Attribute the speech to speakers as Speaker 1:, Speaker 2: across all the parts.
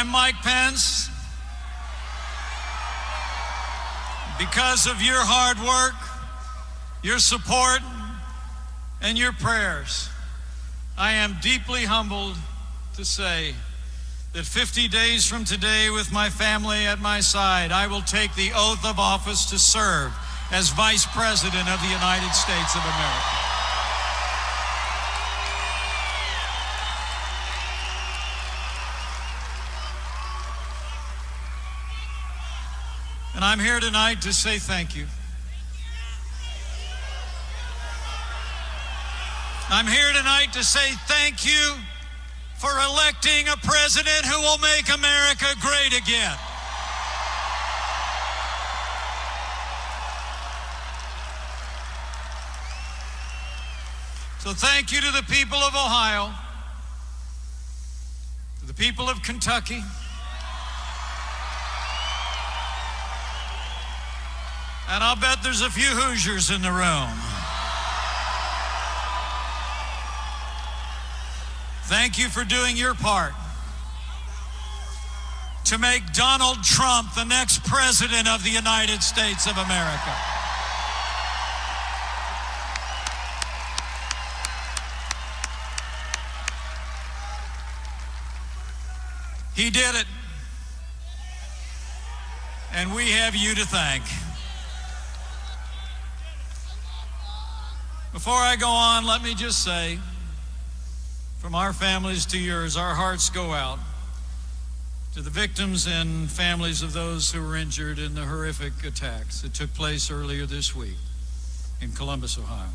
Speaker 1: I'm Mike Pence. Because of your hard work, your support, and your prayers, I am deeply humbled to say that 50 days from today, with my family at my side, I will take the oath of office to serve as Vice President of the United States of America. And I'm here tonight to say thank you. I'm here tonight to say thank you for electing a president who will make America great again. So thank you to the people of Ohio, to the people of Kentucky, and I'll bet there's a few Hoosiers in the room. Thank you for doing your part to make Donald Trump the next president of the United States of America. He did it, and we have you to thank. Before I go on, let me just say, from our families to yours, our hearts go out to the victims and families of those who were injured in the horrific attacks that took place earlier this week in Columbus, Ohio.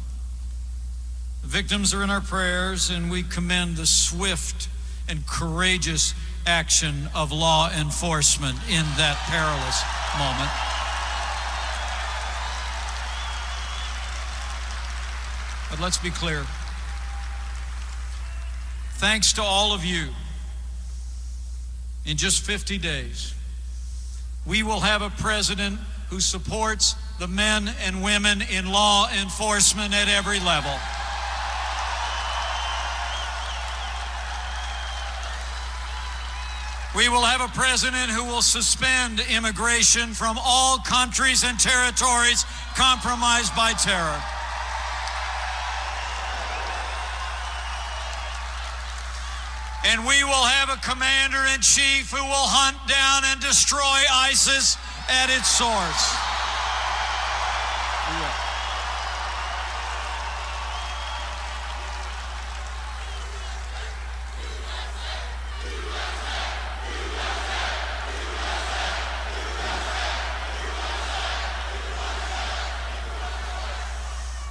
Speaker 1: The victims are in our prayers, and we commend the swift and courageous action of law enforcement in that perilous moment. But let's be clear. Thanks to all of you, in just 50 days, we will have a president who supports the men and women in law enforcement at every level. We will have a president who will suspend immigration from all countries and territories compromised by terror. And we will have a commander-in-chief who will hunt down and destroy ISIS at its source.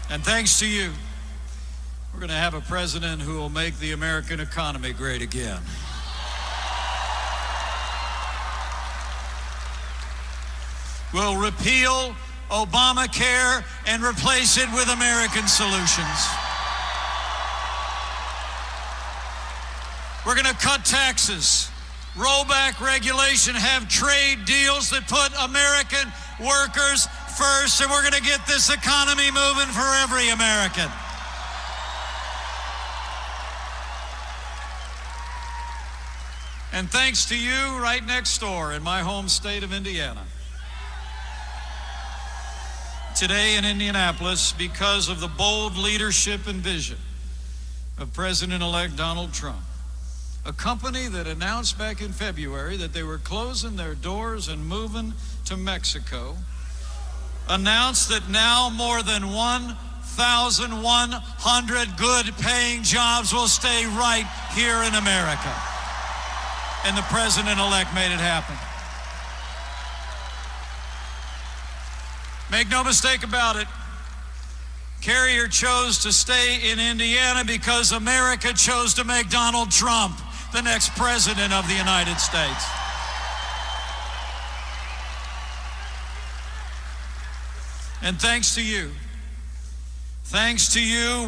Speaker 1: And thanks to you, we're going to have a president who will make the American economy great again. We'll repeal Obamacare and replace it with American solutions. We're going to cut taxes, roll back regulation, have trade deals that put American workers first, and we're going to get this economy moving for every American. And thanks to you right next door in my home state of Indiana. Today in Indianapolis, because of the bold leadership and vision of President-elect Donald Trump, a company that announced back in February that they were closing their doors and moving to Mexico, announced that now more than 1,100 good-paying jobs will stay right here in America. And the president-elect made it happen. Make no mistake about it, Carrier chose to stay in Indiana because America chose to make Donald Trump the next president of the United States. And thanks to you,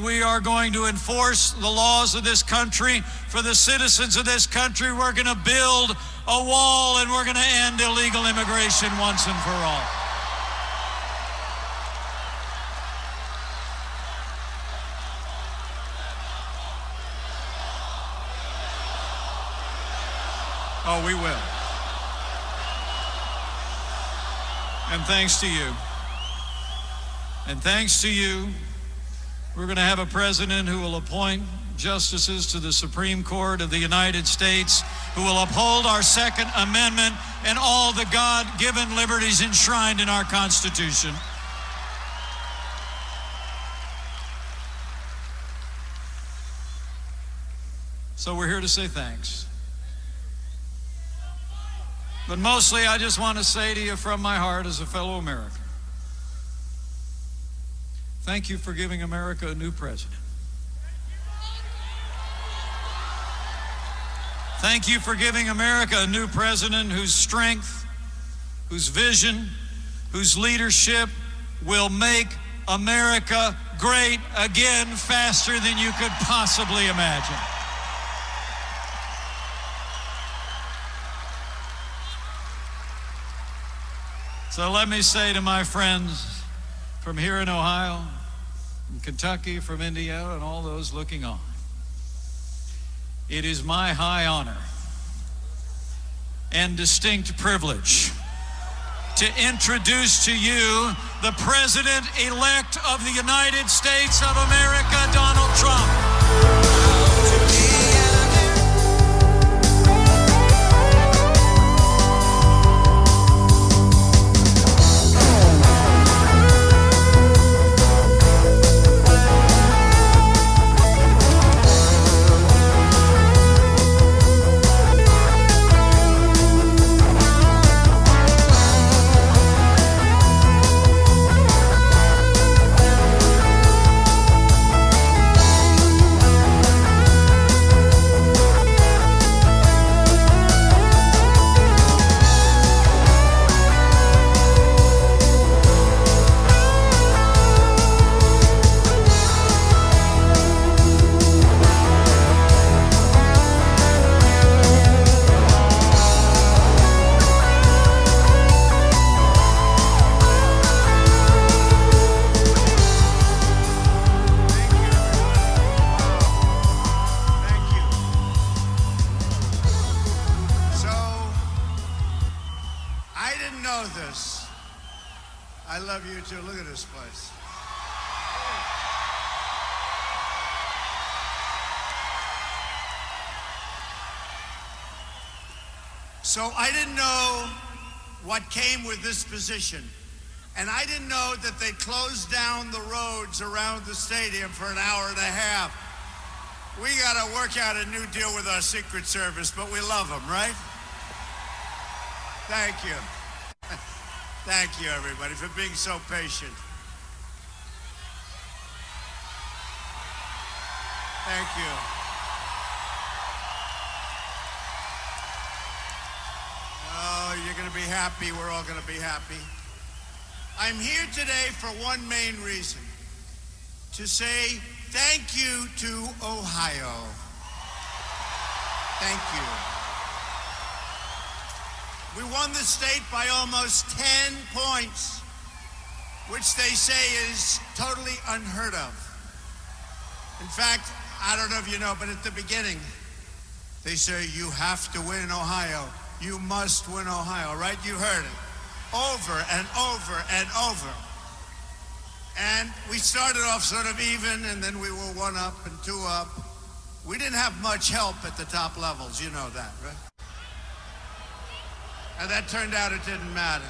Speaker 1: we are going to enforce the laws of this country. For the citizens of this country, we're going to build a wall, and we're going to end illegal immigration once and for all. Oh, we will. And thanks to you. And thanks to you, we're going to have a president who will appoint justices to the Supreme Court of the United States, who will uphold our Second Amendment and all the God-given liberties enshrined in our Constitution. So we're here to say thanks. But mostly, I just want to say to you from my heart as a fellow American, thank you for giving America a new president. Thank you for giving America a new president whose strength, whose vision, whose leadership will make America great again faster than you could possibly imagine. So let me say to my friends from here in Ohio, from Kentucky, from Indiana, and all those looking on, it is my high honor and distinct privilege to introduce to you the President-elect of the United States of America, Donald Trump.
Speaker 2: I love you too. Look at this place. So I didn't know what came with this position. And I didn't know that they closed down the roads around the stadium for an hour and a half. We got to work out a new deal with our Secret Service, but we love them, right? Thank you. Thank you, everybody, for being so patient. Thank you. Oh, you're going to be happy. We're all going to be happy. I'm here today for one main reason, to say thank you to Ohio. Thank you. We won the state by almost 10 points, which they say is totally unheard of. In fact, I don't know if you know, but at the beginning, they say you have to win Ohio. You must win Ohio, right? You heard it. Over and over and over. And we started off sort of even, and then we were 1 up and 2 up. We didn't have much help at the top levels, you know that, right? And that turned out it didn't matter.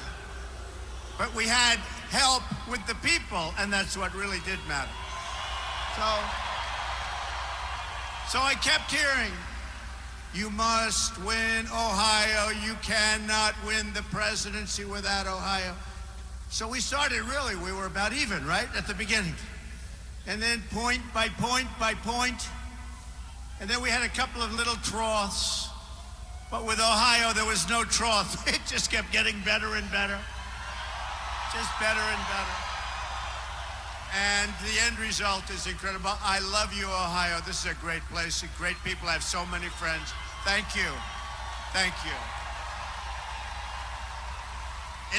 Speaker 2: But we had help with the people, and that's what really did matter. So I kept hearing, you must win Ohio. You cannot win the presidency without Ohio. So we started really, we were about even, right, at the beginning. And then point by point by point. And then we had a couple of little troughs. But with Ohio, there was no trough. It just kept getting better and better. Just better and better. And the end result is incredible. I love you, Ohio. This is a great place, great people. I have so many friends. Thank you. Thank you.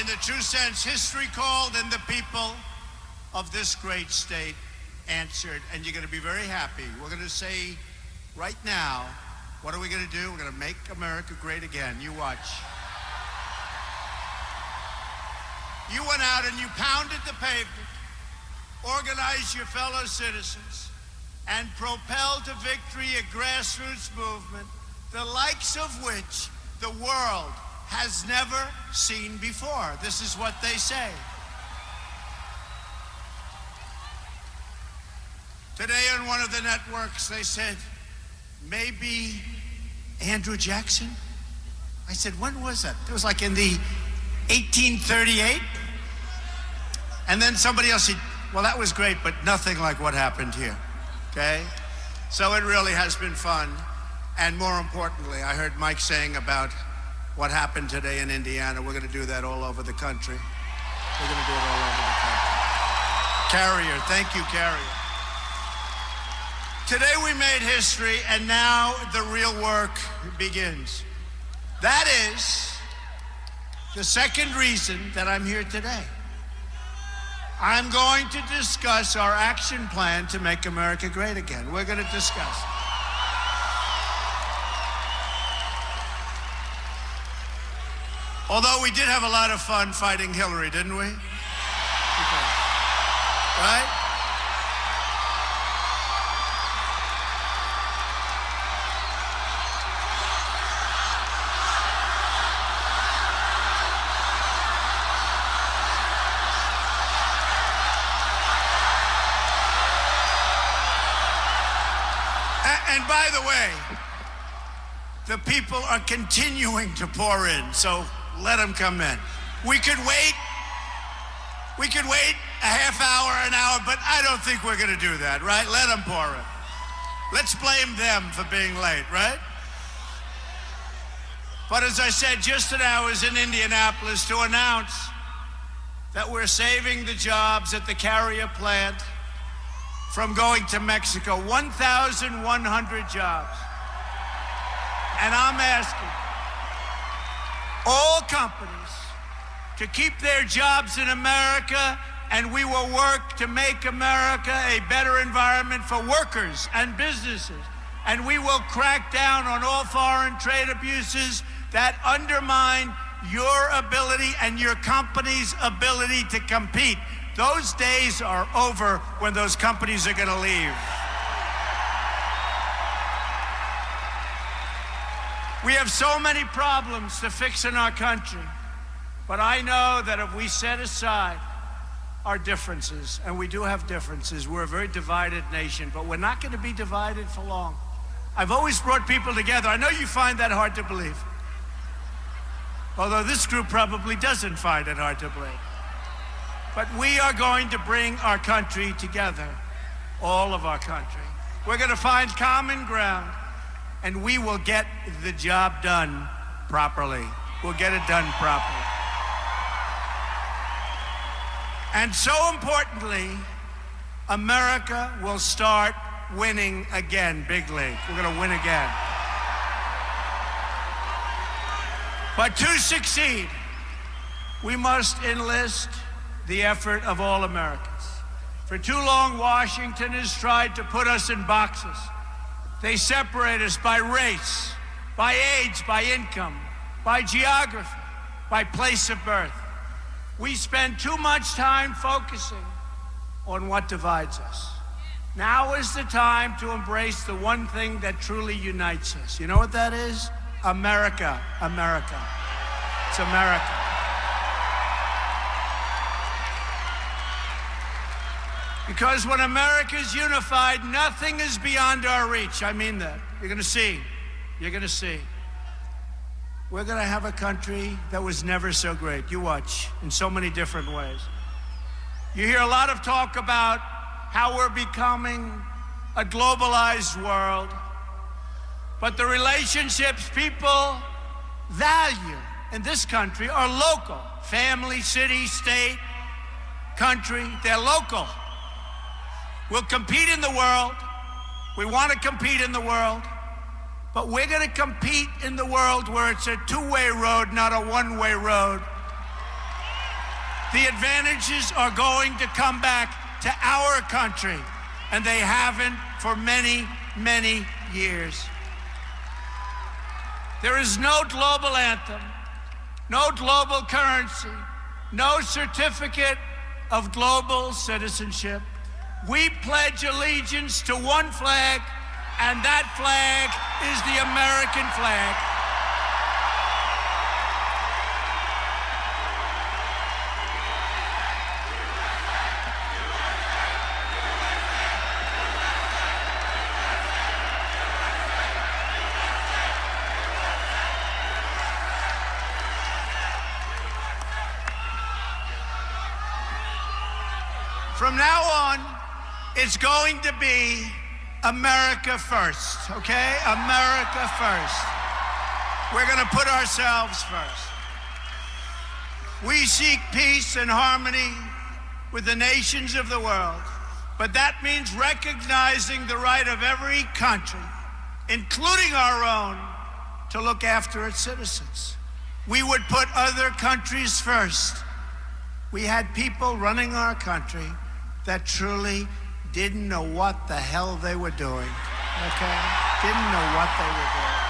Speaker 2: In the true sense, history called and the people of this great state answered. And you're going to be very happy. We're going to say right now What are we going to do? We're going to make America great again. You watch. You went out and you pounded the pavement, organized your fellow citizens, and propelled to victory a grassroots movement, the likes of which the world has never seen before. This is what they say. Today on one of the networks, they said, maybe Andrew Jackson? I said, when was that? It was like in the 1838? And then somebody else said, well, that was great, but nothing like what happened here, okay? So it really has been fun. And more importantly, I heard Mike saying about what happened today in Indiana. We're going to do that all over the country. We're going to do it all over the country. Carrier, thank you, Carrier. Today we made history, and now the real work begins. That is the second reason that I'm here today. I'm going to discuss our action plan to make America great again. We're going to discuss it. Although we did have a lot of fun fighting Hillary, didn't we? Okay. Right? And by the way, the people are continuing to pour in, so let them come in. We could wait a half hour, an hour, but I don't think we're going to do that, right? Let them pour in. Let's blame them for being late, right? But as I said, just now I was in Indianapolis to announce that we're saving the jobs at the Carrier plant from going to Mexico, 1,100 jobs. And I'm asking all companies to keep their jobs in America, and we will work to make America a better environment for workers and businesses. And we will crack down on all foreign trade abuses that undermine your ability and your company's ability to compete. Those days are over when those companies are going to leave. We have so many problems to fix in our country, but I know that if we set aside our differences, and we do have differences, we're a very divided nation, but we're not going to be divided for long. I've always brought people together. I know you find that hard to believe, although this group probably doesn't find it hard to believe. But we are going to bring our country together, all of our country. We're going to find common ground, and we will get the job done properly. We'll get it done properly. And so importantly, America will start winning again, big league. We're going to win again. But to succeed, we must enlist the effort of all Americans. For too long, Washington has tried to put us in boxes. They separate us by race, by age, by income, by geography, by place of birth. We spend too much time focusing on what divides us. Now is the time to embrace the one thing that truly unites us. You know what that is? America, America. It's America. Because when America is unified, nothing is beyond our reach. I mean that. You're going to see. You're going to see. We're going to have a country that was never so great. You watch, in so many different ways. You hear a lot of talk about how we're becoming a globalized world. But the relationships people value in this country are local. Family, city, state, country, they're local. We'll compete in the world. We want to compete in the world. But we're going to compete in the world where it's a two-way road, not a one-way road. The advantages are going to come back to our country, and they haven't for many, many years. There is no global anthem, no global currency, no certificate of global citizenship. We pledge allegiance to one flag, and that flag is the American flag. From now on, it's going to be America first, okay? America first. We're going to put ourselves first. We seek peace and harmony with the nations of the world, but that means recognizing the right of every country, including our own, to look after its citizens. We would put other countries first. We had people running our country that truly didn't know what the hell they were doing, okay? Didn't know what they were doing.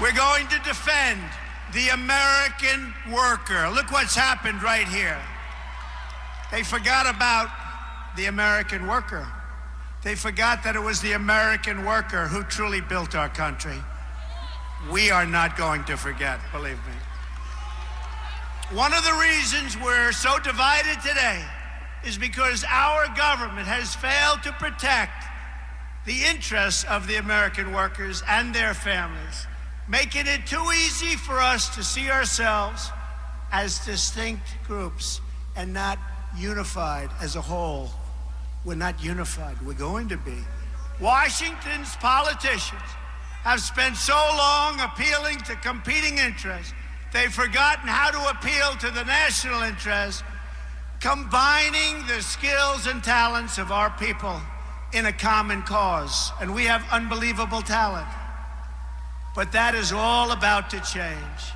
Speaker 2: We're going to defend the American worker. Look what's happened right here. They forgot about the American worker. They forgot that it was the American worker who truly built our country. We are not going to forget, believe me. One of the reasons we're so divided today is because our government has failed to protect the interests of the American workers and their families, making it too easy for us to see ourselves as distinct groups and not unified as a whole. We're not unified. We're going to be. Washington's politicians have spent so long appealing to competing interests, they've forgotten how to appeal to the national interest, combining the skills and talents of our people in a common cause. And we have unbelievable talent. But that is all about to change.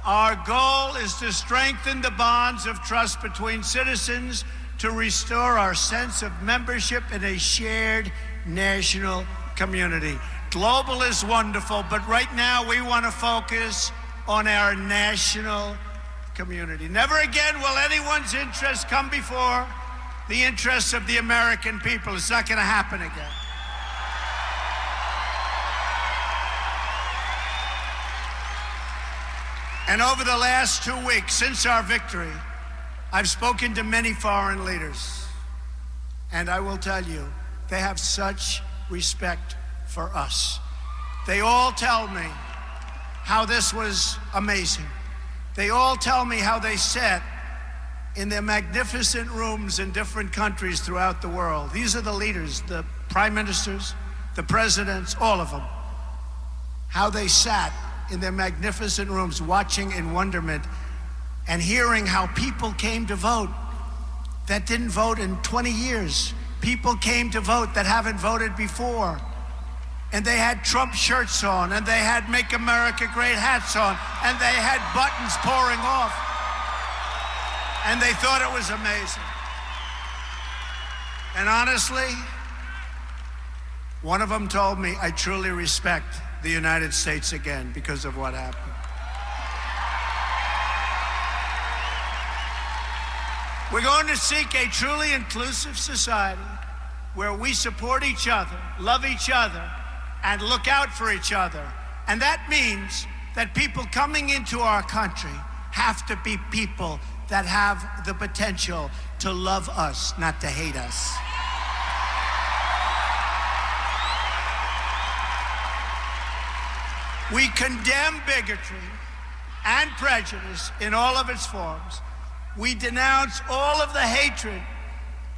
Speaker 2: Our goal is to strengthen the bonds of trust between citizens, to restore our sense of membership in a shared national community. Global is wonderful, but right now we want to focus on our national community. Never again will anyone's interests come before the interests of the American people. It's not going to happen again. And over the last 2 weeks since our victory, I've spoken to many foreign leaders, and I will tell you, they have such respect for us. They all tell me how this was amazing. They all tell me how they sat in their magnificent rooms in different countries throughout the world. These are the leaders, the prime ministers, the presidents, all of them. How they sat in their magnificent rooms watching in wonderment and hearing how people came to vote that didn't vote in 20 years. People came to vote that haven't voted before. And they had Trump shirts on, and they had Make America Great hats on, and they had buttons pouring off. And they thought it was amazing. And honestly, one of them told me, I truly respect the United States again because of what happened. We're going to seek a truly inclusive society where we support each other, love each other, and look out for each other. And that means that people coming into our country have to be people that have the potential to love us, not to hate us. We condemn bigotry and prejudice in all of its forms. We denounce all of the hatred,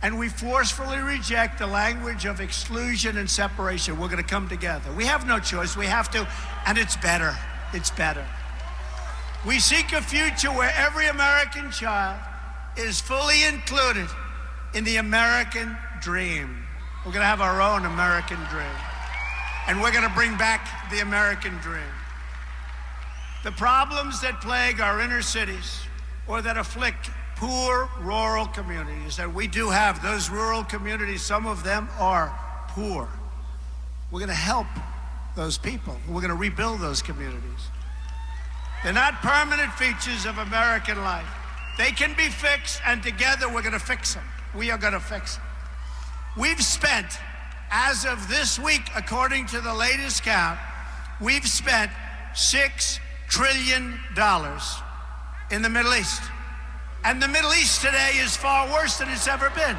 Speaker 2: and we forcefully reject the language of exclusion and separation. We're going to come together. We have no choice. We have to, and it's better. It's better. We seek a future where every American child is fully included in the American dream. We're going to have our own American dream. And we're going to bring back the American dream. The problems that plague our inner cities or that afflict poor rural communities, and we do have those rural communities, some of them are poor. We're going to help those people. We're going to rebuild those communities. They're not permanent features of American life. They can be fixed, and together we're going to fix them. We are going to fix them. We've spent, as of this week, according to the latest count, we've spent $6 trillion in the Middle East. And the Middle East today is far worse than it's ever been.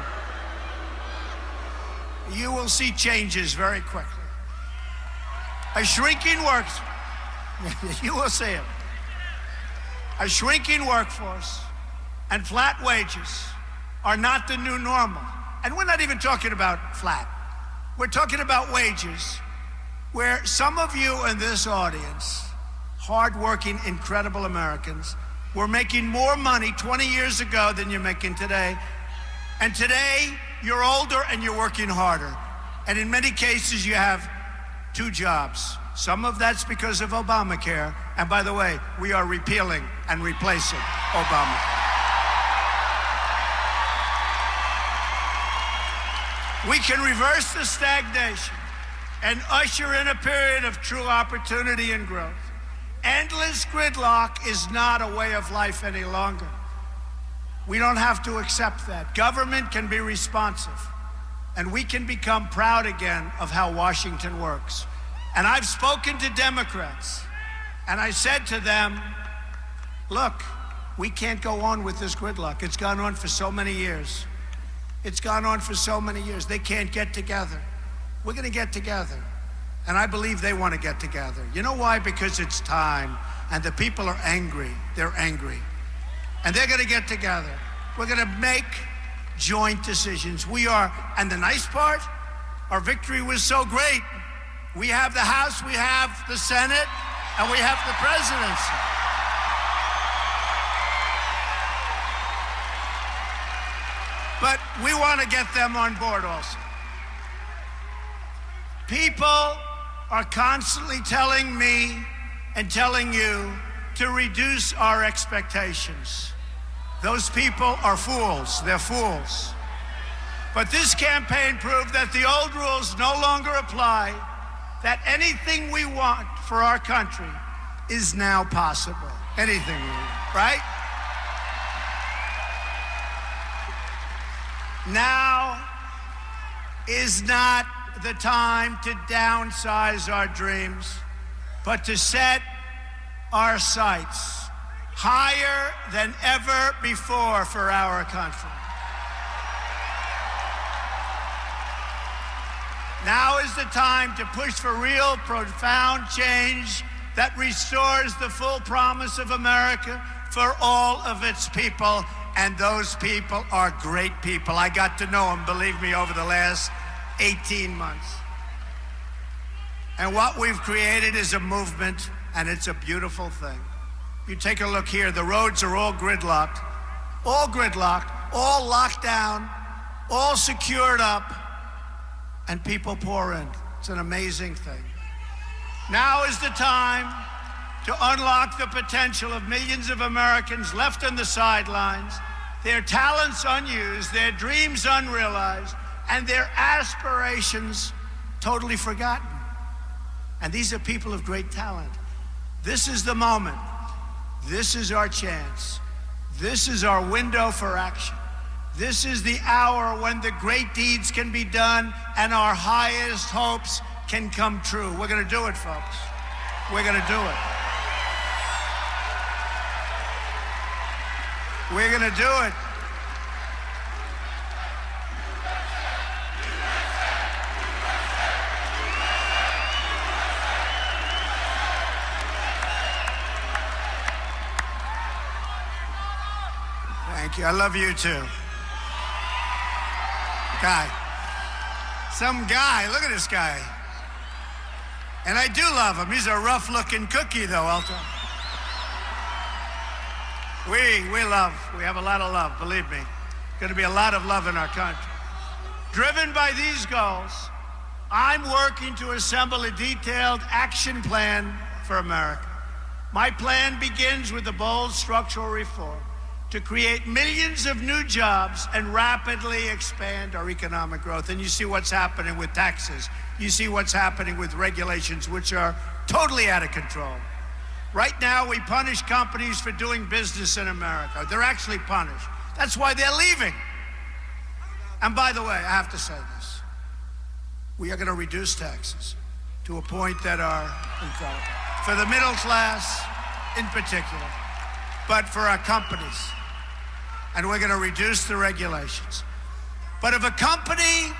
Speaker 2: You will see changes very quickly. A shrinking you will see it. A shrinking workforce and flat wages are not the new normal. And we're not even talking about flat. We're talking about wages where some of you in this audience, hardworking, incredible Americans, were making more money 20 years ago than you're making today. And today, you're older and you're working harder. And in many cases, you have 2 jobs. Some of that's because of Obamacare. And by the way, we are repealing and replacing Obamacare. We can reverse the stagnation and usher in a period of true opportunity and growth. Endless gridlock is not a way of life any longer. We don't have to accept that. Government can be responsive, and we can become proud again of how Washington works. And I've spoken to Democrats, and I said to them, look, we can't go on with this gridlock. It's gone on for so many years. It's gone on for so many years. They can't get together. We're going to get together. And I believe they want to get together. You know why? Because it's time, and the people are angry. They're angry. And they're going to get together. We're going to make joint decisions. We are, and the nice part, our victory was so great. We have the House, we have the Senate, and we have the presidency. But we want to get them on board also. People are constantly telling me and telling you to reduce our expectations. Those people are fools. They're fools. But this campaign proved that the old rules no longer apply, that anything we want for our country is now possible. Anything we want, right? Now is not the time to downsize our dreams, but to set our sights higher than ever before for our country. Now is the time to push for real, profound change that restores the full promise of America for all of its people. And those people are great people. I got to know them, believe me, over the last 18 months. And what we've created is a movement, and it's a beautiful thing. You take a look here, the roads are all gridlocked, all locked down, all secured up, and people pour in. It's an amazing thing. Now is the time to unlock the potential of millions of Americans left on the sidelines, their talents unused, their dreams unrealized, and their aspirations totally forgotten. And these are people of great talent. This is the moment. This is our chance. This is our window for action. This is the hour when the great deeds can be done and our highest hopes can come true. We're going to do it, folks. We're going to do it. We're going to do it. Thank you. I love you too. Guy. Some guy. Look at this guy. And I do love him. He's a rough-looking cookie, though, Elton. We have a lot of love, believe me. Going to be a lot of love in our country. Driven by these goals, I'm working to assemble a detailed action plan for America. My plan begins with a bold structural reform to create millions of new jobs and rapidly expand our economic growth. And you see what's happening with taxes. You see what's happening with regulations, which are totally out of control. Right now, we punish companies for doing business in America. They're actually punished. That's why they're leaving. And by the way, I have to say this. We are going to reduce taxes to a point that are incredible. For the middle class in particular, but for our companies. And we're going to reduce the regulations. But if a company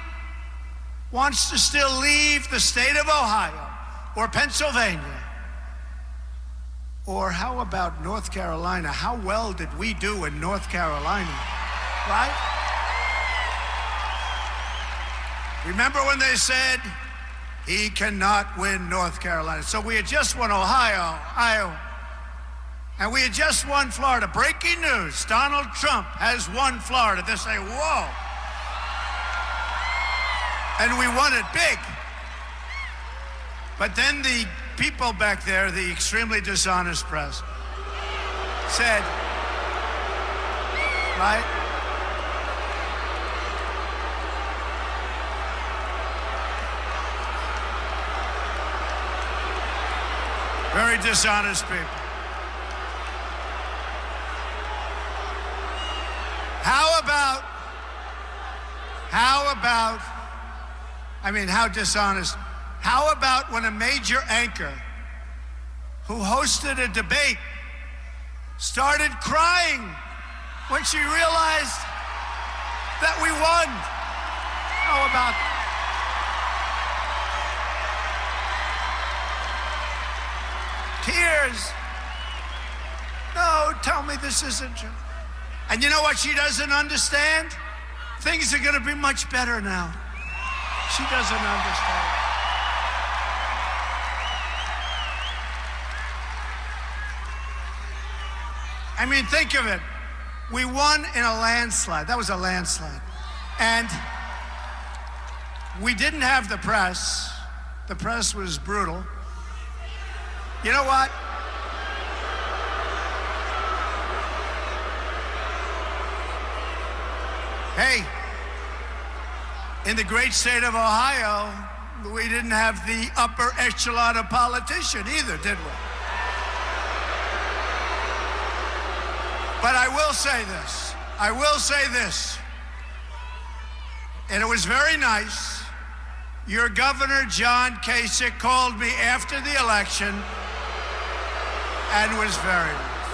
Speaker 2: wants to still leave the state of Ohio or Pennsylvania, or how about North Carolina? How well did we do in North Carolina, right? Remember when they said, he cannot win North Carolina? So we had just won Ohio, Iowa, and we had just won Florida. Breaking news, Donald Trump has won Florida. They say, whoa. And we won it big. But then the people back there, the extremely dishonest press, said, right? Very dishonest people. How dishonest. How about when a major anchor who hosted a debate started crying when she realized that we won? How about that? Tears. No, tell me this isn't true. And you know what she doesn't understand? Things are going to be much better now. She doesn't understand. I mean, think of it. We won in a landslide. That was a landslide. And we didn't have the press. The press was brutal. You know what? Hey, in the great state of Ohio, we didn't have the upper echelon of politician either, did we? But I will say this. I will say this. And it was very nice. Your governor, John Kasich, called me after the election and was very nice.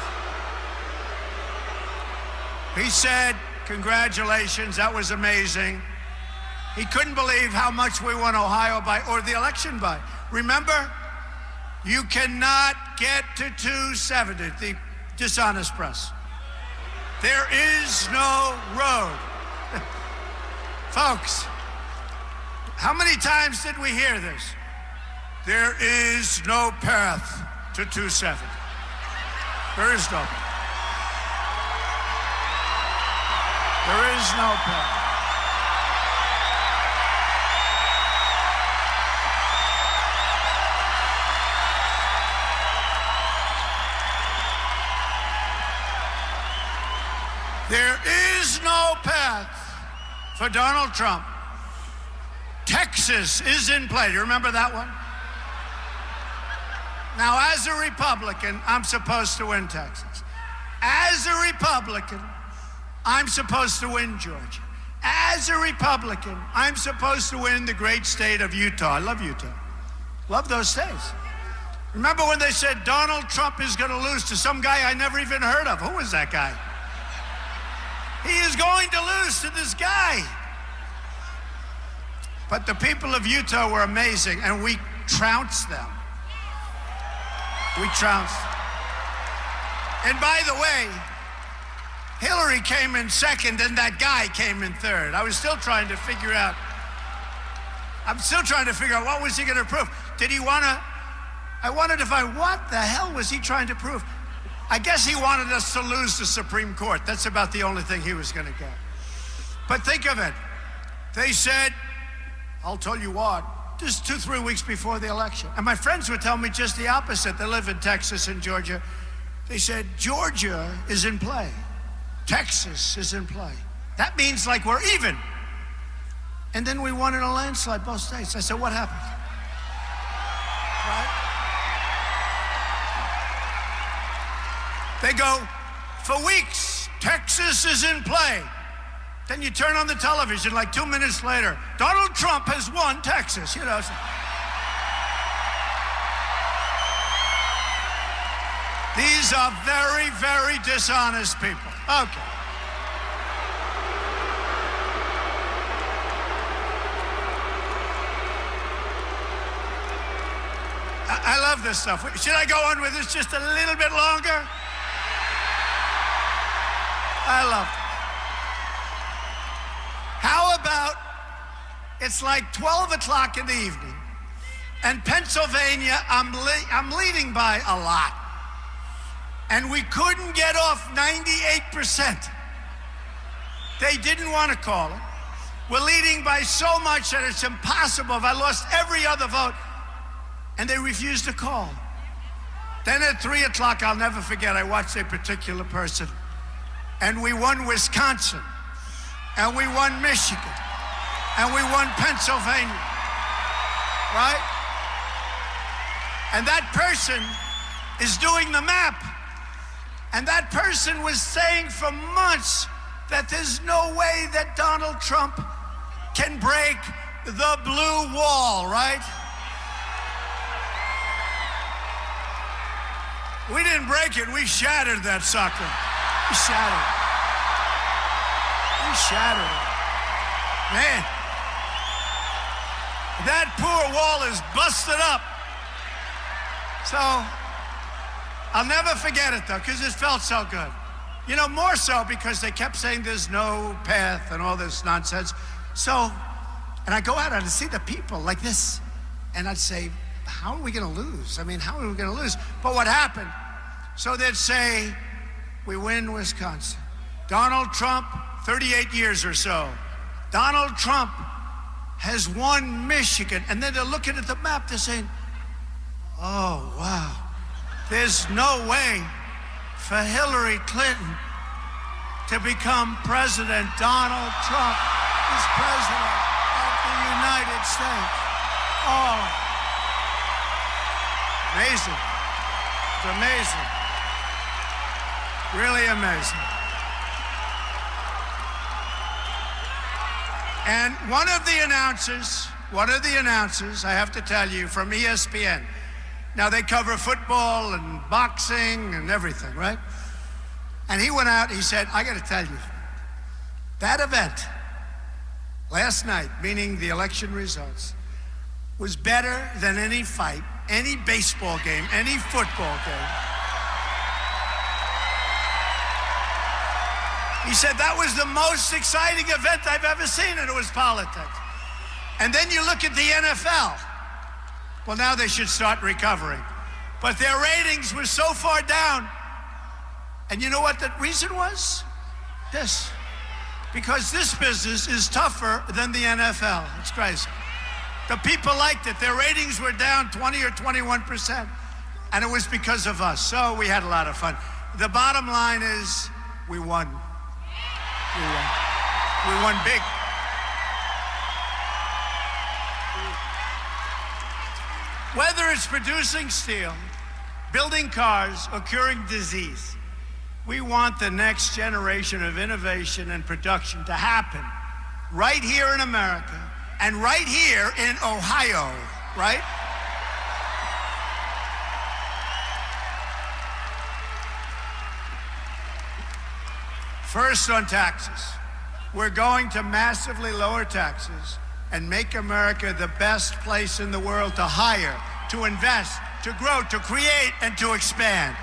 Speaker 2: He said, congratulations, that was amazing. He couldn't believe how much we won Ohio by, or the election by. Remember, you cannot get to 270, the dishonest press. There is no road. Folks, how many times did we hear this? There is no path to 270. There is no path. There is no path. There is no path for Donald Trump. Texas is in play. Do you remember that one? Now, as a Republican, I'm supposed to win Texas. As a Republican, I'm supposed to win Georgia. As a Republican, I'm supposed to win the great state of Utah. I love Utah. Love those states. Remember when they said Donald Trump is going to lose to some guy I never even heard of? Who was that guy? He is going to lose to this guy. But the people of Utah were amazing, and we trounced them. We trounced. And by the way, Hillary came in second, and that guy came in third. I was still trying to figure out, what was he going to prove? Did he want to, I wanted to find, what the hell was he trying to prove? I guess he wanted us to lose the Supreme Court. That's about the only thing he was going to get. But think of it. They said, I'll tell you what, just 2-3 weeks before the election. And my friends would tell me just the opposite. They live in Texas and Georgia. They said, Georgia is in play. Texas is in play. That means like we're even. And then we won in a landslide, both states. I said, what happened? Right? They go, for weeks, Texas is in play. Then you turn on the television like 2 minutes later, Donald Trump has won Texas, you know. These are very, very dishonest people. Okay. I love this stuff. Should I go on with this just a little bit longer? I love it. How about it's like 12 o'clock in the evening, and Pennsylvania, I'm leading by a lot, and we couldn't get off 98%. They didn't want to call it. We're leading by so much that it's impossible. If I lost every other vote, and they refused to call. Then at 3 o'clock, I'll never forget, I watched a particular person, and we won Wisconsin, and we won Michigan, and we won Pennsylvania, right? And that person is doing the map. And that person was saying for months that there's no way that Donald Trump can break the blue wall, right? We didn't break it, we shattered that sucker. We shattered it. We shattered it. Man, that poor wall is busted up. So, I'll never forget it though, because it felt so good. You know, more so because they kept saying there's no path and all this nonsense. So, and I go out and I see the people like this, and I'd say, how are we gonna lose? I mean, how are we gonna lose? But what happened? So they'd say, we win Wisconsin. Donald Trump, 38 years or so. Donald Trump has won Michigan. And then they're looking at the map, they're saying, oh, wow. There's no way for Hillary Clinton to become president. Donald Trump is president of the United States. Oh, amazing. It's amazing. Really amazing. And one of the announcers, I have to tell you, from ESPN. Now they cover football and boxing and everything, right? And he went out, he said, I gotta tell you, that event last night, meaning the election results, was better than any fight, any baseball game, any football game. He said that was the most exciting event I've ever seen, and it was politics. And then you look at the NFL. Well, now they should start recovering. But their ratings were so far down. And you know what the reason was? This. Because this business is tougher than the NFL. It's crazy. The people liked it. Their ratings were down 20 or 21%. And it was because of us. So we had a lot of fun. The bottom line is we won. We won. We won big. Whether it's producing steel, building cars, or curing disease, we want the next generation of innovation and production to happen right here in America and right here in Ohio, right? First on taxes. We're going to massively lower taxes and make America the best place in the world to hire, to invest, to grow, to create, and to expand.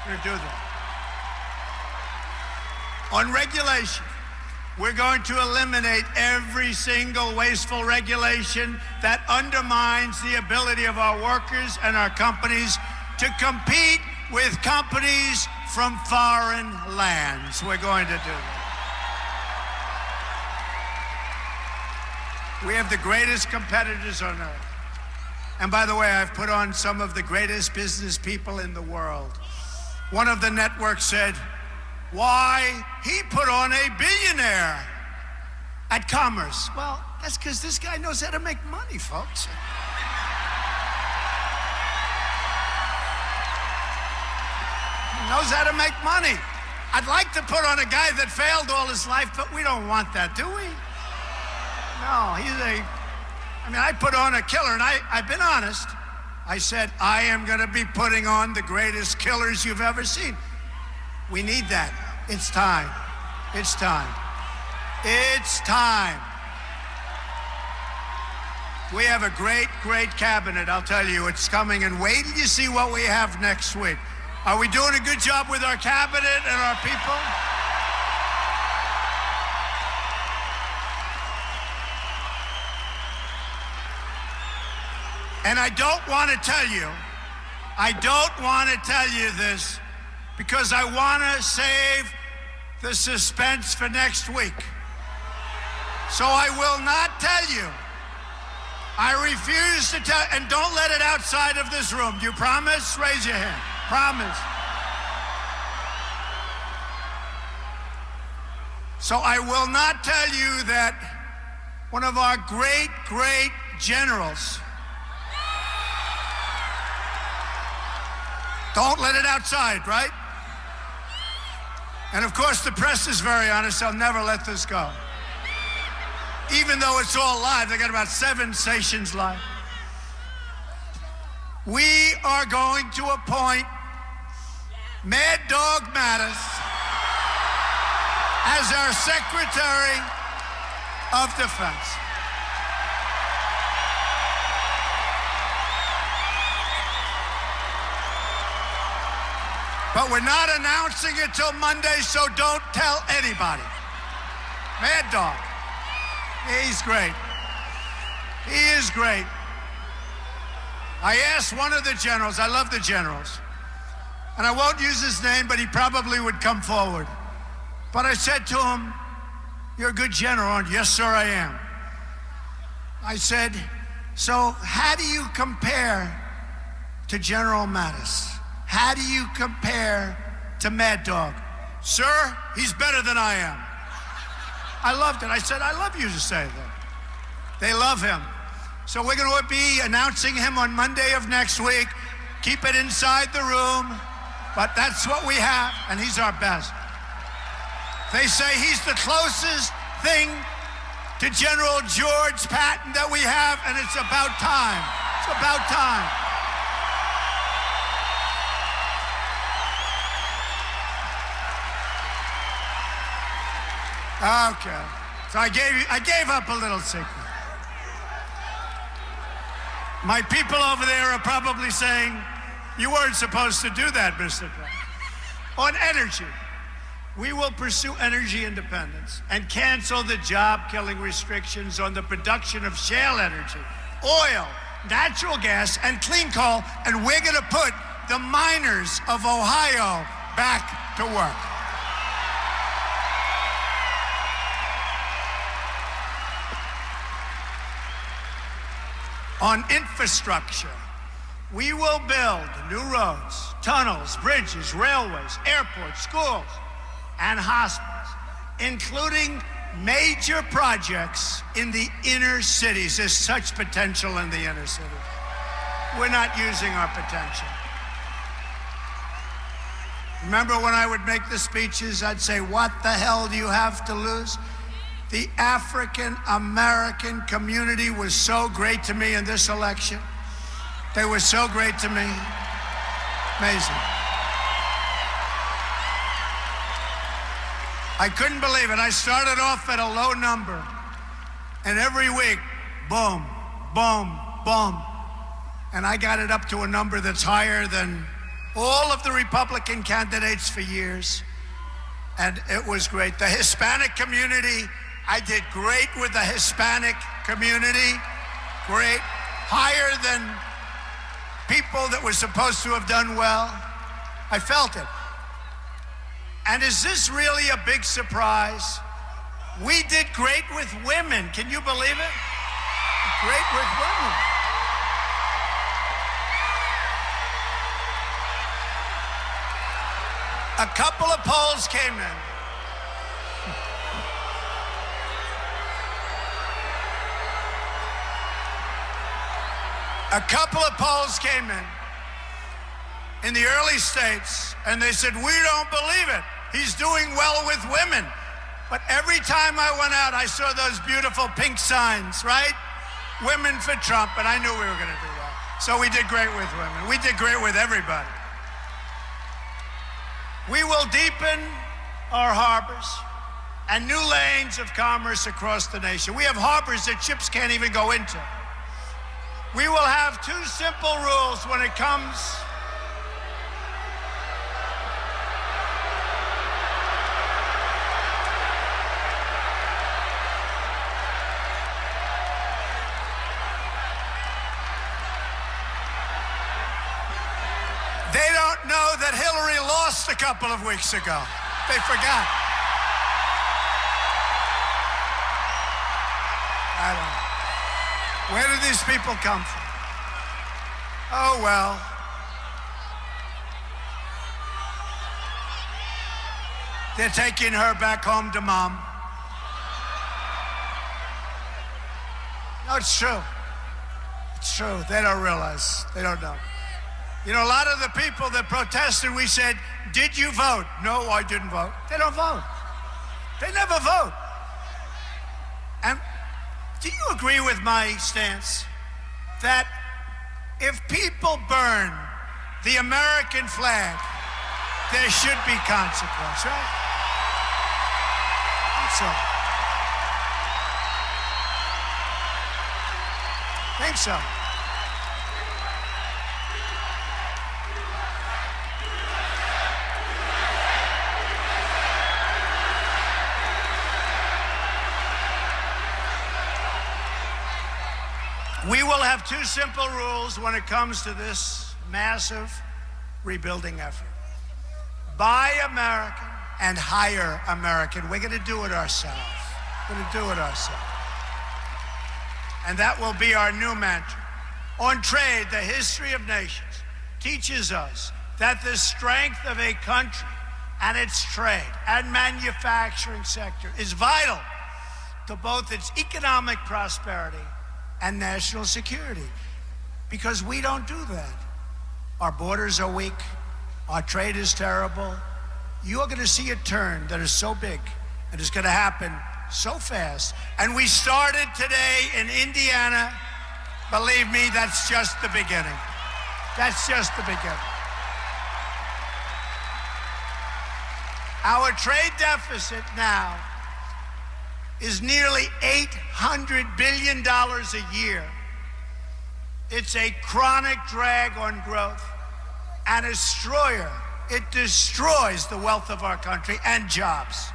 Speaker 2: We're going to do that. On regulation, we're going to eliminate every single wasteful regulation that undermines the ability of our workers and our companies to compete with companies from foreign lands. We're going to do that. We have the greatest competitors on earth. And by the way, I've put on some of the greatest business people in the world. One of the networks said, why he put on a billionaire at Commerce. Well, that's because this guy knows how to make money, folks. He knows how to make money. I'd like to put on a guy that failed all his life, but we don't want that, do we? No, I put on a killer, and I've been honest. I said, I am going to be putting on the greatest killers you've ever seen. We need that. It's time. It's time. It's time. We have a great, great cabinet, I'll tell you. It's coming, and wait till you see what we have next week. Are we doing a good job with our cabinet and our people? And I don't want to tell you this because I want to save the suspense for next week. So I will not tell you. I refuse to tell, and don't let it outside of this room. Do you promise? Raise your hand. Promise. So I will not tell you that one of our great, great generals, don't let it outside, right? And of course, the press is very honest. I'll never let this go. Even though it's all live, they got about 7 stations live. We are going to appoint Mad Dog Mattis as our Secretary of Defense. But we're not announcing it till Monday, so don't tell anybody. Mad Dog. He's great. He is great. I asked one of the generals, I love the generals, and I won't use his name, but he probably would come forward. But I said to him, you're a good general, aren't you? Yes, sir, I am. I said, so how do you compare to General Mattis? How do you compare to Mad Dog? Sir, he's better than I am. I loved it. I said, I love you to say that. They love him. So we're going to be announcing him on Monday of next week. Keep it inside the room, but that's what we have, and he's our best. They say he's the closest thing to General George Patton that we have, and it's about time. It's about time. Okay. So I gave up a little secret. My people over there are probably saying, you weren't supposed to do that, Mr. President. On energy, we will pursue energy independence and cancel the job-killing restrictions on the production of shale energy, oil, natural gas, and clean coal, and we're going to put the miners of Ohio back to work. On infrastructure, we will build new roads, tunnels, bridges, railways, airports, schools, and hospitals, including major projects in the inner cities. There's such potential in the inner cities. We're not using our potential. Remember when I would make the speeches, I'd say, what the hell do you have to lose? The African-American community was so great to me in this election. They were so great to me. Amazing. I couldn't believe it. I started off at a low number, and every week, boom, boom, boom. And I got it up to a number that's higher than all of the Republican candidates for years. And it was great. The Hispanic community, I did great with the Hispanic community. Great. Higher than people that were supposed to have done well. I felt it. And is this really a big surprise? We did great with women. Can you believe it? Great with women. A couple of polls came in. A couple of polls came in the early states, and they said, we don't believe it. He's doing well with women. But every time I went out, I saw those beautiful pink signs, right? Women for Trump, and I knew we were going to do that. So we did great with women. We did great with everybody. We will deepen our harbors and new lanes of commerce across the nation. We have harbors that ships can't even go into. We will have two simple rules when it comes They don't know that Hillary lost a couple of weeks ago. They forgot. I don't know. Where do these people come from? Oh, well. They're taking her back home to mom. No, it's true. It's true. They don't realize. They don't know. You know, a lot of the people that protested, we said, did you vote? No, I didn't vote. They don't vote. They never vote. And do you agree with my stance that if people burn the American flag, there should be consequence, right? That's all. Think so. We will have two simple rules when it comes to this massive rebuilding effort. Buy American and hire American. We're going to do it ourselves. We're going to do it ourselves. And that will be our new mantra. On trade, the history of nations teaches us that the strength of a country and its trade and manufacturing sector is vital to both its economic prosperity and national security, because we don't do that. Our borders are weak, our trade is terrible. You're going to see a turn that is so big, and it's going to happen so fast. And we started today in Indiana. Believe me, that's just the beginning. That's just the beginning. Our trade deficit now is nearly $800 billion a year. It's a chronic drag on growth and a destroyer. It destroys the wealth of our country and jobs,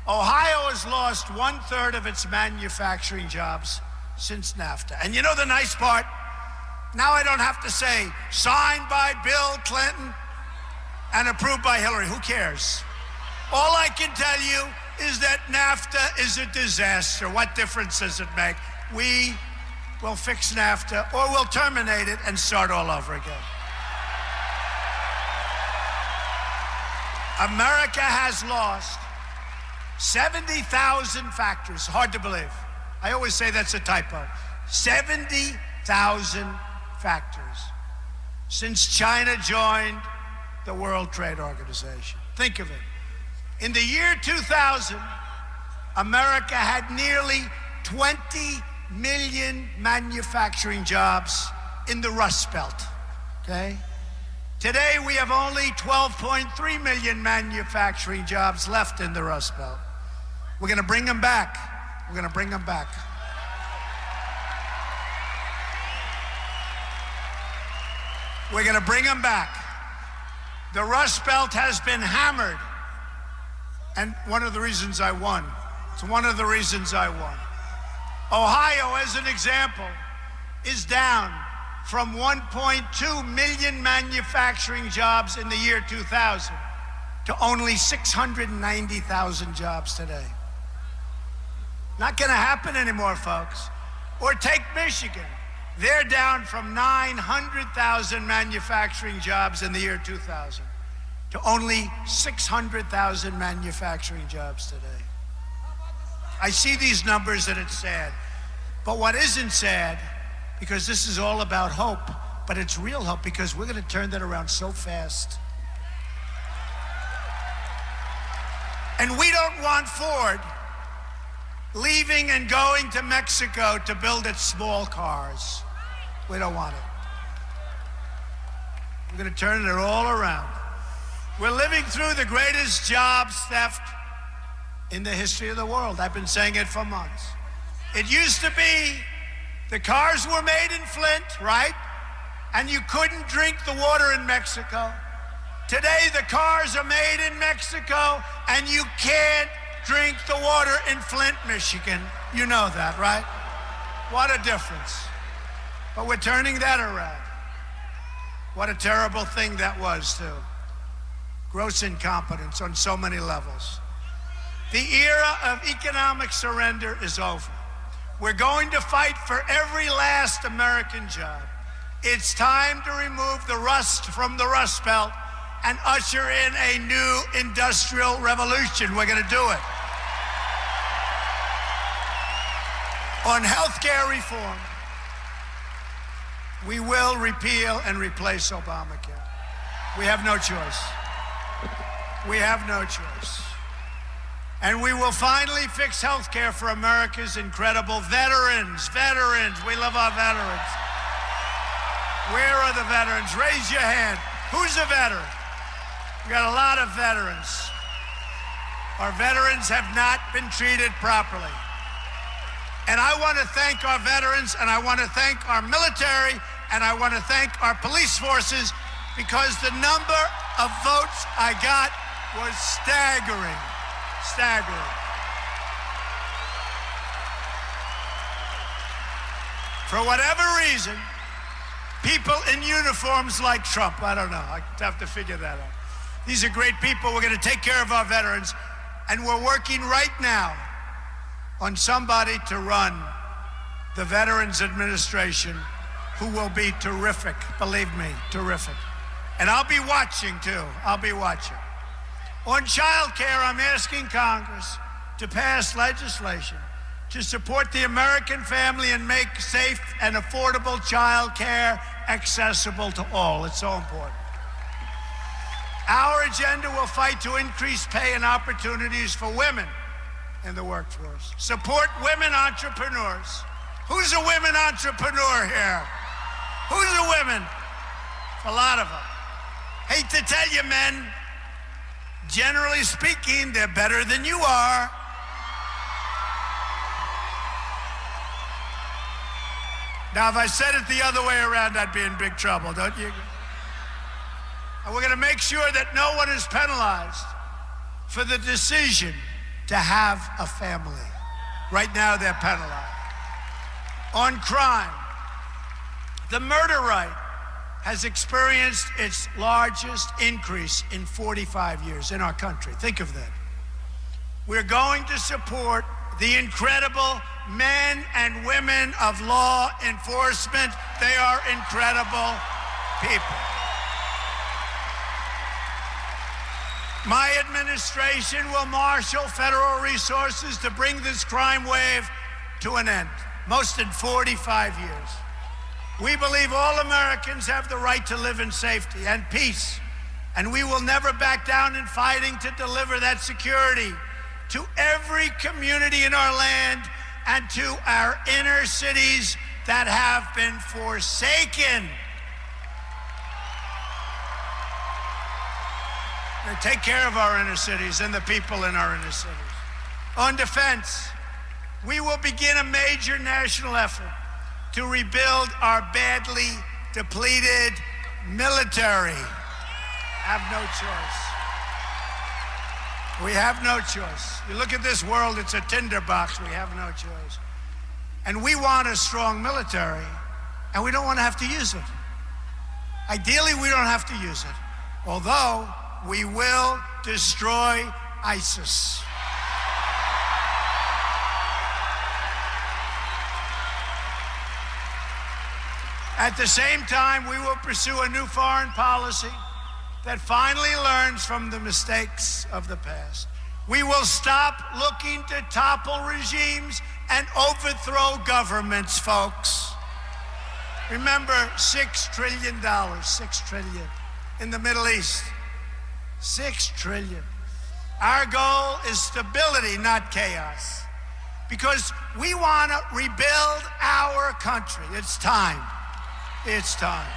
Speaker 2: Ohio has lost 1/3 of its manufacturing jobs since NAFTA. And you know the nice part? Now I don't have to say, signed by Bill Clinton and approved by Hillary. Who cares? All I can tell you is that NAFTA is a disaster. What difference does it make? We will fix NAFTA, or we'll terminate it and start all over again. America has lost 70,000 factories. Hard to believe. I always say that's a typo. 70,000 factories since China joined the World Trade Organization. Think of it. In the year 2000, America had nearly 20 million manufacturing jobs in the Rust Belt, okay? Today, we have only 12.3 million manufacturing jobs left in the Rust Belt. We're gonna bring them back. We're gonna bring them back. We're gonna bring them back. The Rust Belt has been hammered. And one of the reasons I won. It's one of the reasons I won. Ohio, as an example, is down from 1.2 million manufacturing jobs in the year 2000 to only 690,000 jobs today. Not gonna happen anymore, folks. Or take Michigan. They're down from 900,000 manufacturing jobs in the year 2000 to only 600,000 manufacturing jobs today. I see these numbers and it's sad. But what isn't sad, because this is all about hope, but it's real hope because we're going to turn that around so fast. And we don't want Ford leaving and going to Mexico to build its small cars. We don't want it. We're going to turn it all around. We're living through the greatest jobs theft in the history of the world. I've been saying it for months. It used to be the cars were made in Flint, right? And you couldn't drink the water in Mexico. Today, the cars are made in Mexico, and you can't drink the water in Flint, Michigan. You know that, right? What a difference. But we're turning that around. What a terrible thing that was, too. Gross incompetence on so many levels. The era of economic surrender is over. We're going to fight for every last American job. It's time to remove the rust from the Rust Belt and usher in a new industrial revolution. We're going to do it. On health care reform, we will repeal and replace Obamacare. We have no choice. We have no choice. And we will finally fix health care for America's incredible veterans. Veterans, we love our veterans. Where are the veterans? Raise your hand. Who's a veteran? We got a lot of veterans. Our veterans have not been treated properly. And I want to thank our veterans, and I want to thank our military, and I want to thank our police forces, because the number of votes I got was staggering. Staggering. For whatever reason, people in uniforms like Trump, I don't know, I have to figure that out. These are great people. We're going to take care of our veterans, and we're working right now on somebody to run the Veterans Administration who will be terrific, believe me, terrific. And I'll be watching, too. I'll be watching. On child care, I'm asking Congress to pass legislation to support the American family and make safe and affordable child care accessible to all. It's so important. Our agenda will fight to increase pay and opportunities for women in the workforce. Support women entrepreneurs. Who's a women entrepreneur here? Who's a women? A lot of them. Hate to tell you, men, generally speaking, they're better than you are. Now, if I said it the other way around, I'd be in big trouble, don't you? And we're going to make sure that no one is penalized for the decision to have a family. Right now, they're penalized. On crime, the murder rate has experienced its largest increase in 45 years in our country. Think of that. We're going to support the incredible men and women of law enforcement. They are incredible people. My administration will marshal federal resources to bring this crime wave to an end, most in 45 years. We believe all Americans have the right to live in safety and peace, and we will never back down in fighting to deliver that security to every community in our land and to our inner cities that have been forsaken. We're going to take care of our inner cities and the people in our inner cities. On defense, we will begin a major national effort to rebuild our badly depleted military. Have no choice. We have no choice. You look at this world, it's a tinderbox. We have no choice. And we want a strong military, and we don't want to have to use it. Ideally, we don't have to use it, although we will destroy ISIS. At the same time, we will pursue a new foreign policy that finally learns from the mistakes of the past. We will stop looking to topple regimes and overthrow governments, folks. Remember, $6 trillion, $6 trillion in the Middle East. $6 trillion. Our goal is stability, not chaos, because we want to rebuild our country. It's time. It's time.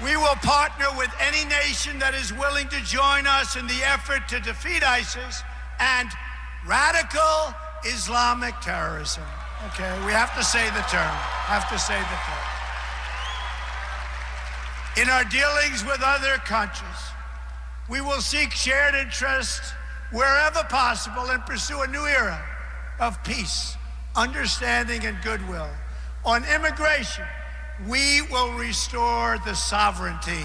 Speaker 2: We will partner with any nation that is willing to join us in the effort to defeat ISIS and radical Islamic terrorism. Okay, we have to say the term. Have to say the term. In our dealings with other countries, we will seek shared interests wherever possible and pursue a new era of peace, understanding, and goodwill. On immigration, we will restore the sovereignty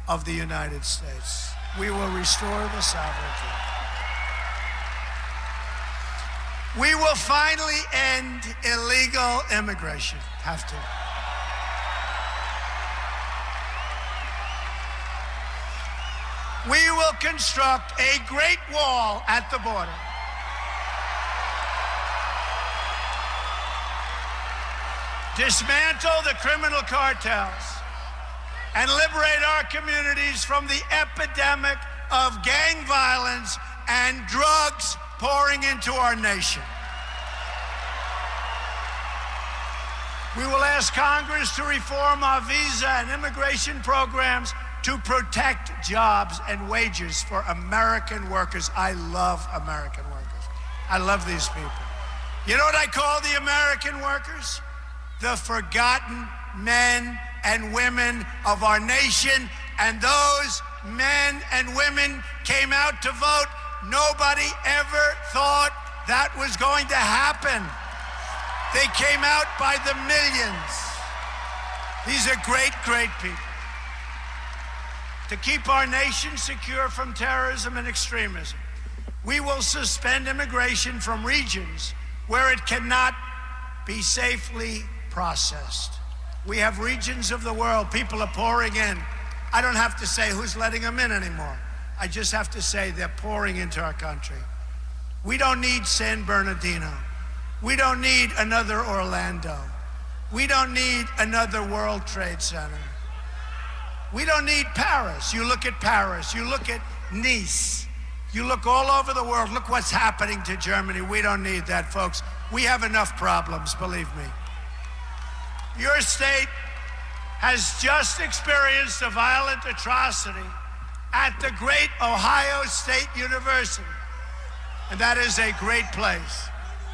Speaker 2: of the United States. We will restore the sovereignty. We will finally end illegal immigration. Have to. We will construct a great wall at the border. Dismantle the criminal cartels and liberate our communities from the epidemic of gang violence and drugs pouring into our nation. We will ask Congress to reform our visa and immigration programs to protect jobs and wages for American workers. I love American workers. I love these people. You know what I call the American workers? The forgotten men and women of our nation. And those men and women came out to vote. Nobody ever thought that was going to happen. They came out by the millions. These are great, great people. To keep our nation secure from terrorism and extremism, we will suspend immigration from regions where it cannot be safely processed. We have regions of the world, people are pouring in. I don't have to say who's letting them in anymore. I just have to say they're pouring into our country. We don't need San Bernardino. We don't need another Orlando. We don't need another World Trade Center. We don't need Paris. You look at Paris, you look at Nice, you look all over the world, look what's happening to Germany. We don't need that, folks. We have enough problems, believe me. Your state has just experienced a violent atrocity at the great Ohio State University. And that is a great place.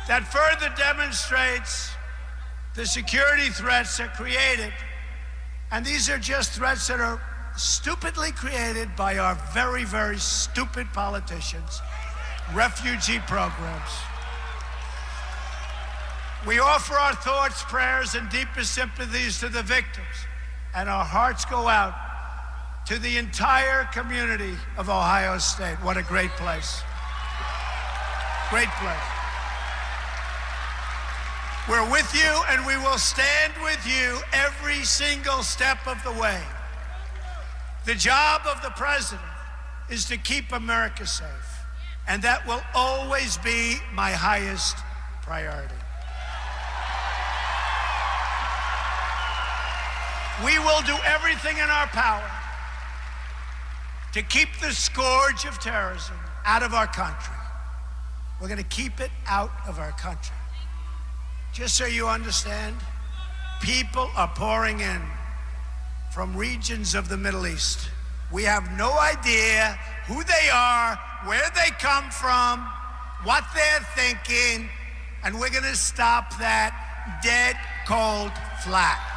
Speaker 2: That further demonstrates the security threats that created. And these are just threats that are stupidly created by our very, very stupid politicians. Refugee programs. We offer our thoughts, prayers, and deepest sympathies to the victims. And our hearts go out to the entire community of Ohio State. What a great place. Great place. We're with you, and we will stand with you every single step of the way. The job of the president is to keep America safe, and that will always be my highest priority. We will do everything in our power to keep the scourge of terrorism out of our country. We're going to keep it out of our country. Just so you understand, people are pouring in from regions of the Middle East. We have no idea who they are, where they come from, what they're thinking, and we're going to stop that dead cold flat.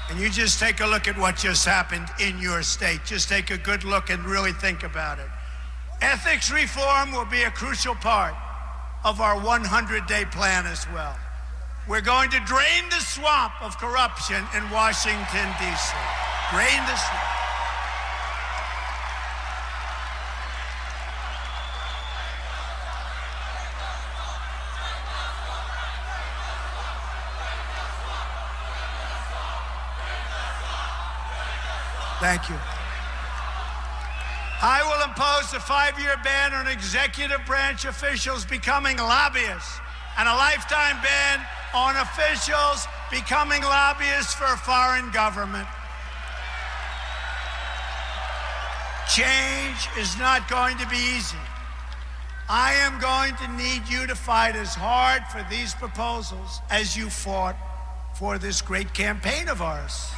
Speaker 2: And you just take a look at what just happened in your state. Just take a good look and really think about it. Ethics reform will be a crucial part of our 100-day plan as well. We're going to drain the swamp of corruption in Washington, D.C. Drain the swamp. Thank you. I will impose a 5-year ban on executive branch officials becoming lobbyists and a lifetime ban on officials becoming lobbyists for a foreign government. Change is not going to be easy. I am going to need you to fight as hard for these proposals as you fought for this great campaign of ours.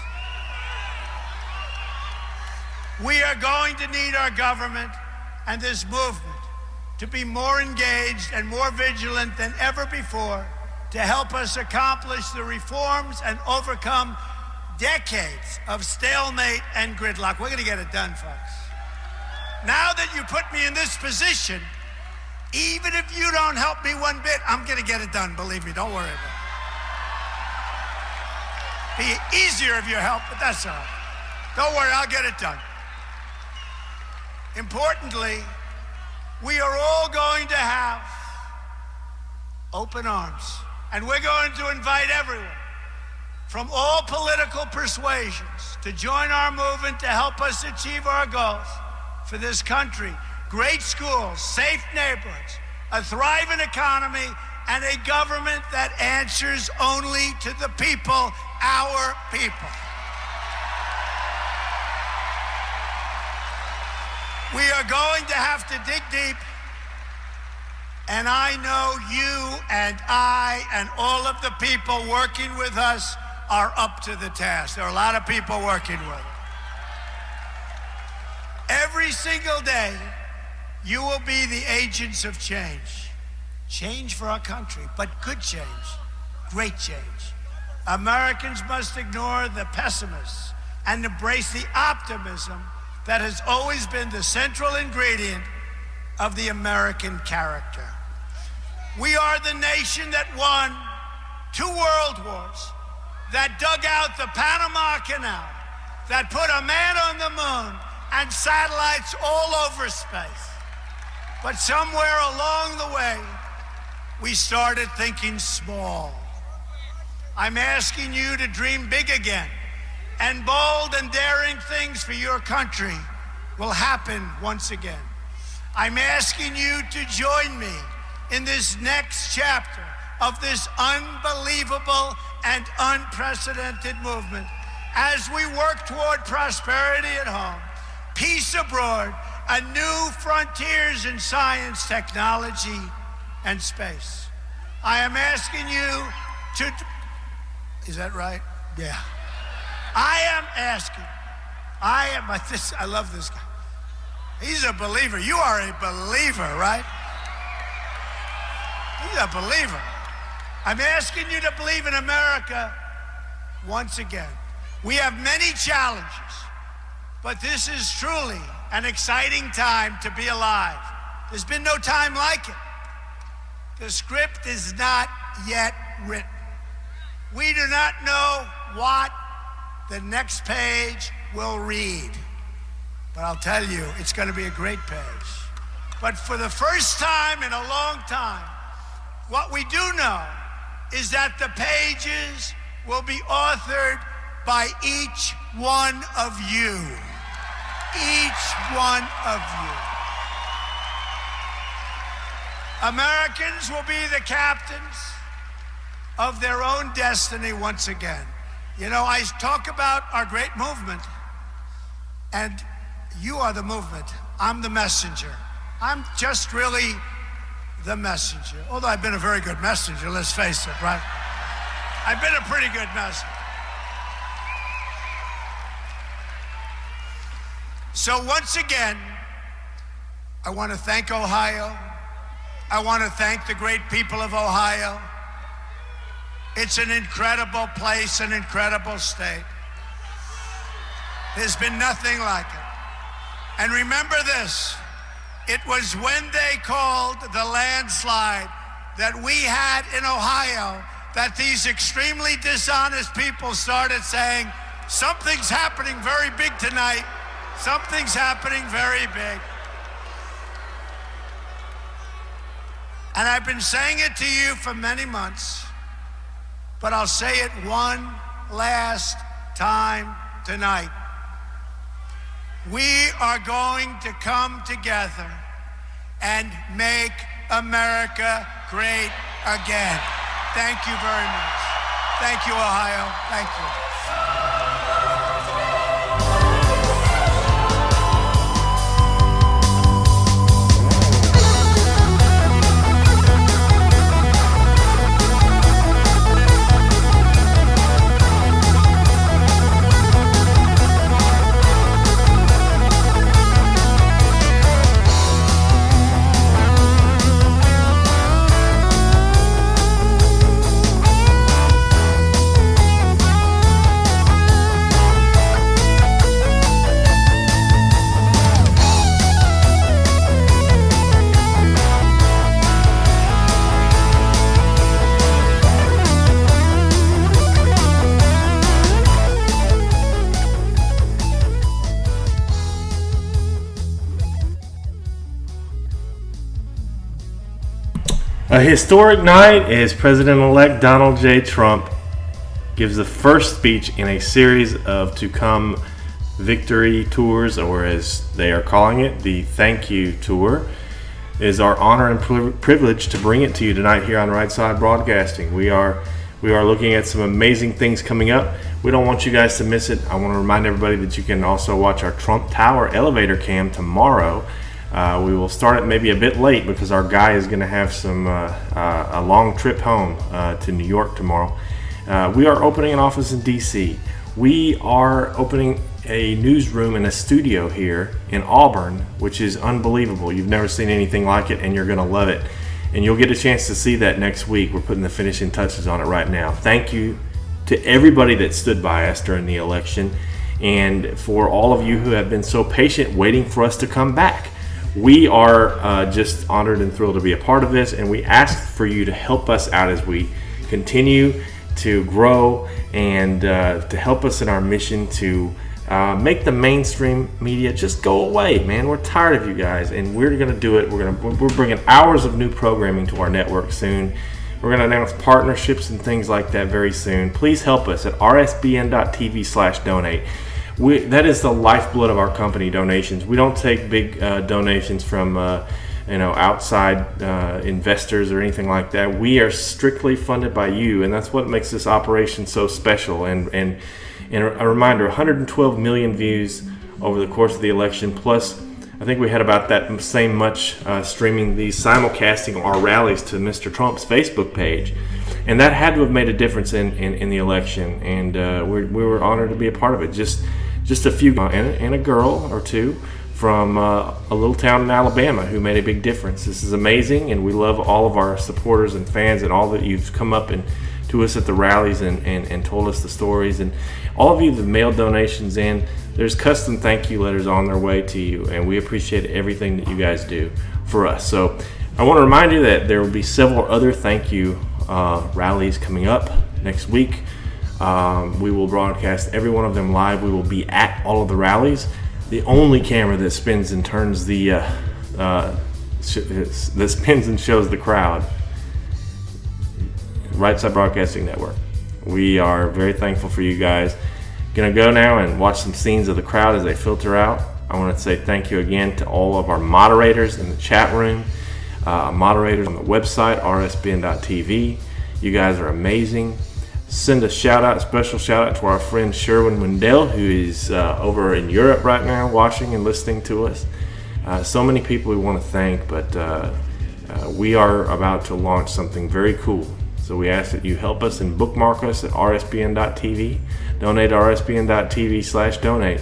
Speaker 2: We are going to need our government and this movement to be more engaged and more vigilant than ever before to help us accomplish the reforms and overcome decades of stalemate and gridlock. We're going to get it done, folks. Now that you put me in this position, even if you don't help me one bit, I'm going to get it done, believe me. Don't worry about it. Be easier if you help, but that's all right. Don't worry, I'll get it done. Importantly, we are all going to have open arms, and we're going to invite everyone from all political persuasions to join our movement to help us achieve our goals for this country. Great schools, safe neighborhoods, a thriving economy, and a government that answers only to the people, our people. We are going to have to dig deep, and I know you and I and all of the people working with us are up to the task. There are a lot of people working with us. Every single day, you will be the agents of change. Change for our country, but good change, great change. Americans must ignore the pessimists and embrace the optimism that has always been the central ingredient of the American character. We are the nation that won 2 world wars, that dug out the Panama Canal, that put a man on the moon and satellites all over space. But somewhere along the way, we started thinking small. I'm asking you to dream big again, and bold and daring things for your country will happen once again. I'm asking you to join me in this next chapter of this unbelievable and unprecedented movement as we work toward prosperity at home, peace abroad, and new frontiers in science, technology, and space. I am asking you to... Is that right? Yeah. I love this guy. He's a believer. You are a believer, right? He's a believer. I'm asking you to believe in America once again. We have many challenges, but this is truly an exciting time to be alive. There's been no time like it. The script is not yet written. We do not know what the next page will read, but I'll tell you, it's going to be a great page. But for the first time in a long time, what we do know is that the pages will be authored by each one of you. Each one of you. Americans will be the captains of their own destiny once again. You know, I talk about our great movement, and you are the movement. I'm the messenger. I'm just really the messenger. Although I've been a very good messenger, let's face it, right? I've been a pretty good messenger. So once again, I want to thank Ohio. I want to thank the great people of Ohio. It's an incredible place, an incredible state. There's been nothing like it. And remember this, it was when they called the landslide that we had in Ohio that these extremely dishonest people started saying, something's happening very big tonight. Something's happening very big. And I've been saying it to you for many months, but I'll say it one last time tonight. We are going to come together and make America great again. Thank you very much. Thank you, Ohio. Thank you.
Speaker 3: A historic night as President-elect Donald J. Trump gives the first speech in a series of to come victory tours, or as they are calling it, the Thank You Tour. It is our honor and privilege to bring it to you tonight here on Right Side Broadcasting. We are looking at some amazing things coming up. We don't want you guys to miss it. I want to remind everybody that you can also watch our Trump Tower elevator cam tomorrow. We will start it maybe a bit late because our guy is going to have a long trip home to New York tomorrow. We are opening an office in D.C. We are opening a newsroom and a studio here in Auburn, which is unbelievable. You've never seen anything like it, and you're going to love it. And you'll get a chance to see that next week. We're putting the finishing touches on it right now. Thank you to everybody that stood by us during the election, and for all of you who have been so patient waiting for us to come back. We are just honored and thrilled to be a part of this, and we ask for you to help us out as we continue to grow and to help us in our mission to make the mainstream media just go away, man. We're tired of you guys, and we're going to do it. We're bringing hours of new programming to our network soon. We're going to announce partnerships and things like that very soon. Please help us at rsbn.tv/donate. That is the lifeblood of our company, donations. We don't take big donations from outside investors or anything like that. We are strictly funded by you, and that's what makes this operation so special. And a reminder, 112 million views over the course of the election, plus I think we had about that same much streaming these simulcasting our rallies to Mr. Trump's Facebook page. And that had to have made a difference in the election, and we were honored to be a part of it. Just a few, and a girl or two from a little town in Alabama who made a big difference. This is amazing, and we love all of our supporters and fans and all that you've come up and to us at the rallies and told us the stories. And all of you that mailed donations in, there's custom thank you letters on their way to you, and we appreciate everything that you guys do for us. So I want to remind you that there will be several other thank you rallies coming up next week. We will broadcast every one of them live. We will be at all of the rallies. The only camera that spins and turns that spins and shows the crowd. Right Side Broadcasting Network. We are very thankful for you guys. Gonna go now and watch some scenes of the crowd as they filter out. I want to say thank you again to all of our moderators in the chat room, moderators on the website rsbn.tv. You guys are amazing. Send a special shout out to our friend Sherwin Wendell, who is over in Europe right now watching and listening to us. So many people we want to thank, but we are about to launch something very cool. So we ask that you help us and bookmark us at rsbn.tv. Donate to rsbn.tv/donate.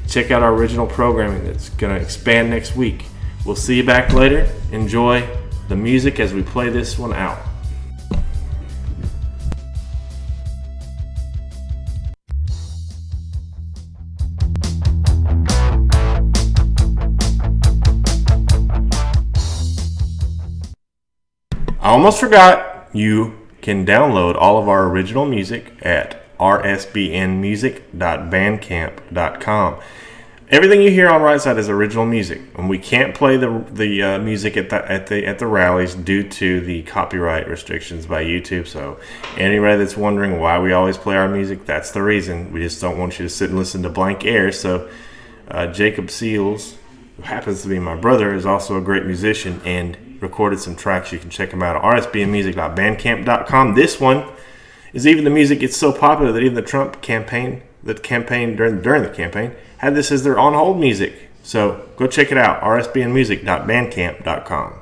Speaker 3: Check out our original programming that's going to expand next week. We'll see you back later. Enjoy the music as we play this one out. I almost forgot, you can download all of our original music at rsbnmusic.bandcamp.com. Everything you hear on Right Side is original music, and we can't play the music at the rallies due to the copyright restrictions by YouTube. So anybody that's wondering why we always play our music, that's the reason. We just don't want you to sit and listen to blank air. So Jacob Seals, who happens to be my brother, is also a great musician and recorded some tracks. You can check him out at rsbnmusic.bandcamp.com. This one is even the music. It's so popular that even the Trump campaign, during the campaign, had this as their on hold music. So go check it out, rsbnmusic.bandcamp.com.